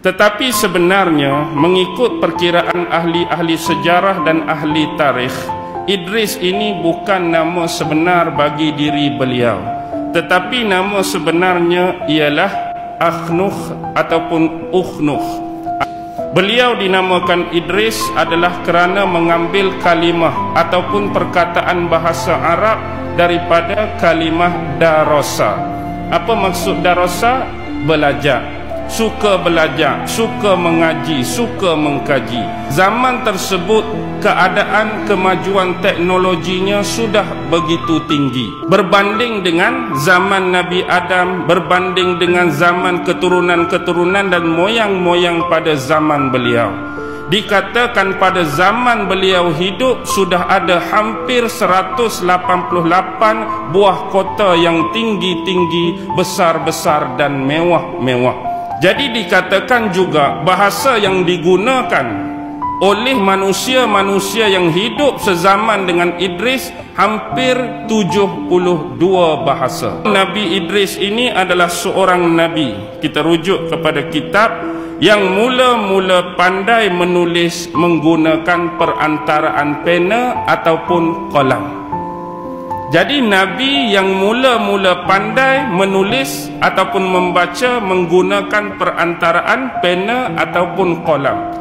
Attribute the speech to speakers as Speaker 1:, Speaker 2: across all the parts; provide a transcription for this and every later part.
Speaker 1: Tetapi sebenarnya mengikut perkiraan ahli-ahli sejarah dan ahli tarikh, Idris ini bukan nama sebenar bagi diri beliau, tetapi nama sebenarnya ialah Akhnukh ataupun Ukhnukh. Beliau dinamakan Idris adalah kerana mengambil kalimah ataupun perkataan bahasa Arab daripada kalimah darasa. Apa maksud darasa? Belajar, suka belajar, suka mengaji, suka mengkaji. Zaman tersebut keadaan kemajuan teknologinya sudah begitu tinggi berbanding dengan zaman Nabi Adam, berbanding dengan zaman keturunan-keturunan dan moyang-moyang pada zaman beliau. Dikatakan pada zaman beliau hidup sudah ada hampir 188 buah kota yang tinggi-tinggi, besar-besar dan mewah-mewah. Jadi dikatakan juga bahasa yang digunakan oleh manusia-manusia yang hidup sezaman dengan Idris hampir 72 bahasa. Nabi Idris ini adalah seorang nabi. Kita rujuk kepada kitab yang mula-mula pandai menulis menggunakan perantaraan pena ataupun qalam. Jadi Nabi yang mula-mula pandai menulis ataupun membaca menggunakan perantaraan pena ataupun qalam.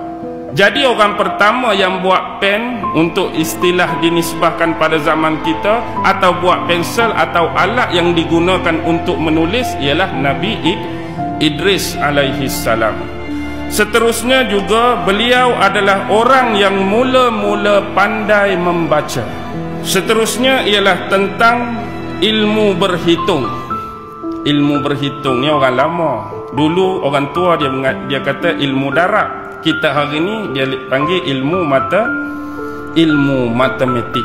Speaker 1: Jadi orang pertama yang buat pen, untuk istilah dinisbahkan pada zaman kita, atau buat pensel atau alat yang digunakan untuk menulis ialah Nabi Idris alaihi salam. Seterusnya juga beliau adalah orang yang mula-mula pandai membaca. Seterusnya ialah tentang ilmu berhitung. Ilmu berhitung ni orang lama. Dulu orang tua dia kata ilmu darab. Kita hari ni dia panggil ilmu matematik.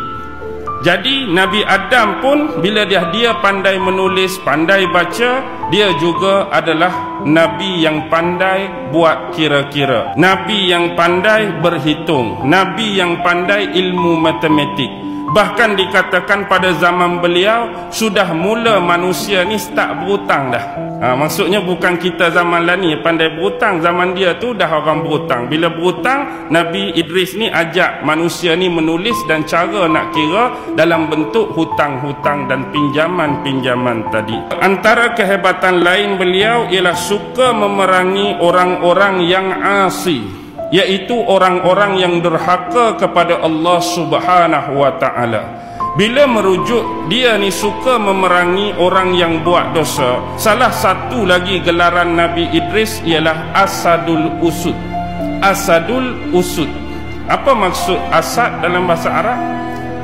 Speaker 1: Jadi Nabi Adam pun bila dia pandai menulis, pandai baca, dia juga adalah Nabi yang pandai buat kira-kira, Nabi yang pandai berhitung, Nabi yang pandai ilmu matematik. Bahkan dikatakan pada zaman beliau sudah mula manusia ni start berhutang dah. Maksudnya bukan kita zaman lah ni pandai berhutang, zaman dia tu dah orang berhutang. Bila berhutang, Nabi Idris ni ajak manusia ni menulis dan cara nak kira dalam bentuk hutang-hutang dan pinjaman-pinjaman tadi. Antara kehebatan lain beliau ialah suka memerangi orang-orang yang asi, iaitu orang-orang yang derhaka kepada Allah Subhanahu wa ta'ala. Bila merujuk dia ni suka memerangi orang yang buat dosa, salah satu lagi gelaran Nabi Idris ialah Asadul Usud. Asadul Usud. Apa maksud asad dalam bahasa Arab?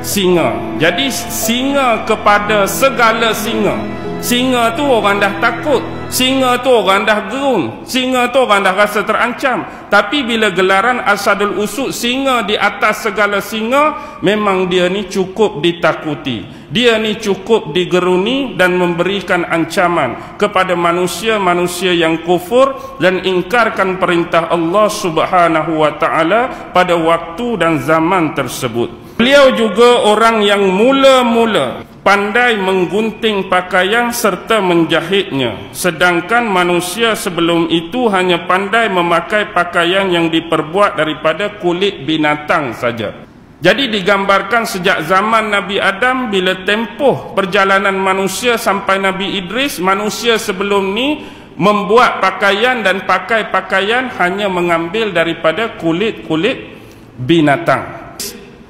Speaker 1: Singa. Jadi singa kepada segala singa. Singa tu orang dah takut, singa tu orang dah gerun, singa tu orang dah rasa terancam. Tapi bila gelaran Asadul Usud, singa di atas segala singa, memang dia ni cukup ditakuti, dia ni cukup digeruni dan memberikan ancaman kepada manusia-manusia yang kufur dan ingkarkan perintah Allah Subhanahu wa ta'ala pada waktu dan zaman tersebut. Beliau juga orang yang mula-mula pandai menggunting pakaian serta menjahitnya, sedangkan manusia sebelum itu hanya pandai memakai pakaian yang diperbuat daripada kulit binatang saja. Jadi digambarkan sejak zaman Nabi Adam, bila tempoh perjalanan manusia sampai Nabi Idris, manusia sebelum ni membuat pakaian dan pakai pakaian hanya mengambil daripada kulit-kulit binatang.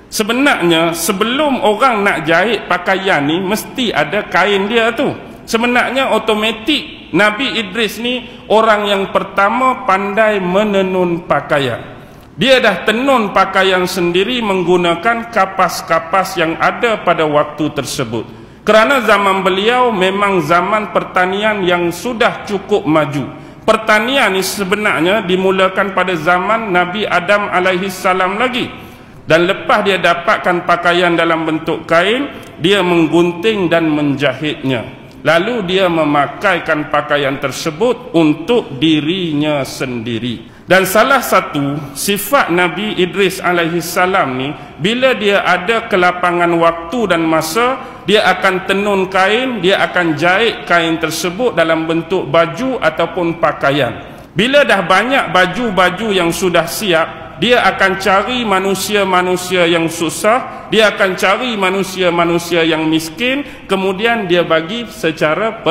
Speaker 1: Sebenarnya sebelum orang nak jahit pakaian ni mesti ada kain dia tu. Sebenarnya otomatik Nabi Idris ni orang yang pertama pandai menenun pakaian. Dia dah tenun pakaian sendiri menggunakan kapas-kapas yang ada pada waktu tersebut. Kerana zaman beliau memang zaman pertanian yang sudah cukup maju. Pertanian ni sebenarnya dimulakan pada zaman Nabi Adam alaihi salam lagi. Dan lepas dia dapatkan pakaian dalam bentuk kain, dia menggunting dan menjahitnya. Lalu dia memakaikan pakaian tersebut untuk dirinya sendiri. Dan salah satu sifat Nabi Idris alaihi salam ni, bila dia ada kelapangan waktu dan masa, dia akan tenun kain, dia akan jahit kain tersebut dalam bentuk baju ataupun pakaian. Bila dah banyak baju-baju yang sudah siap, dia akan cari manusia-manusia yang susah, dia akan cari manusia-manusia yang miskin, kemudian dia bagi secara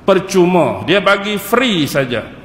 Speaker 1: percuma, dia bagi free saja.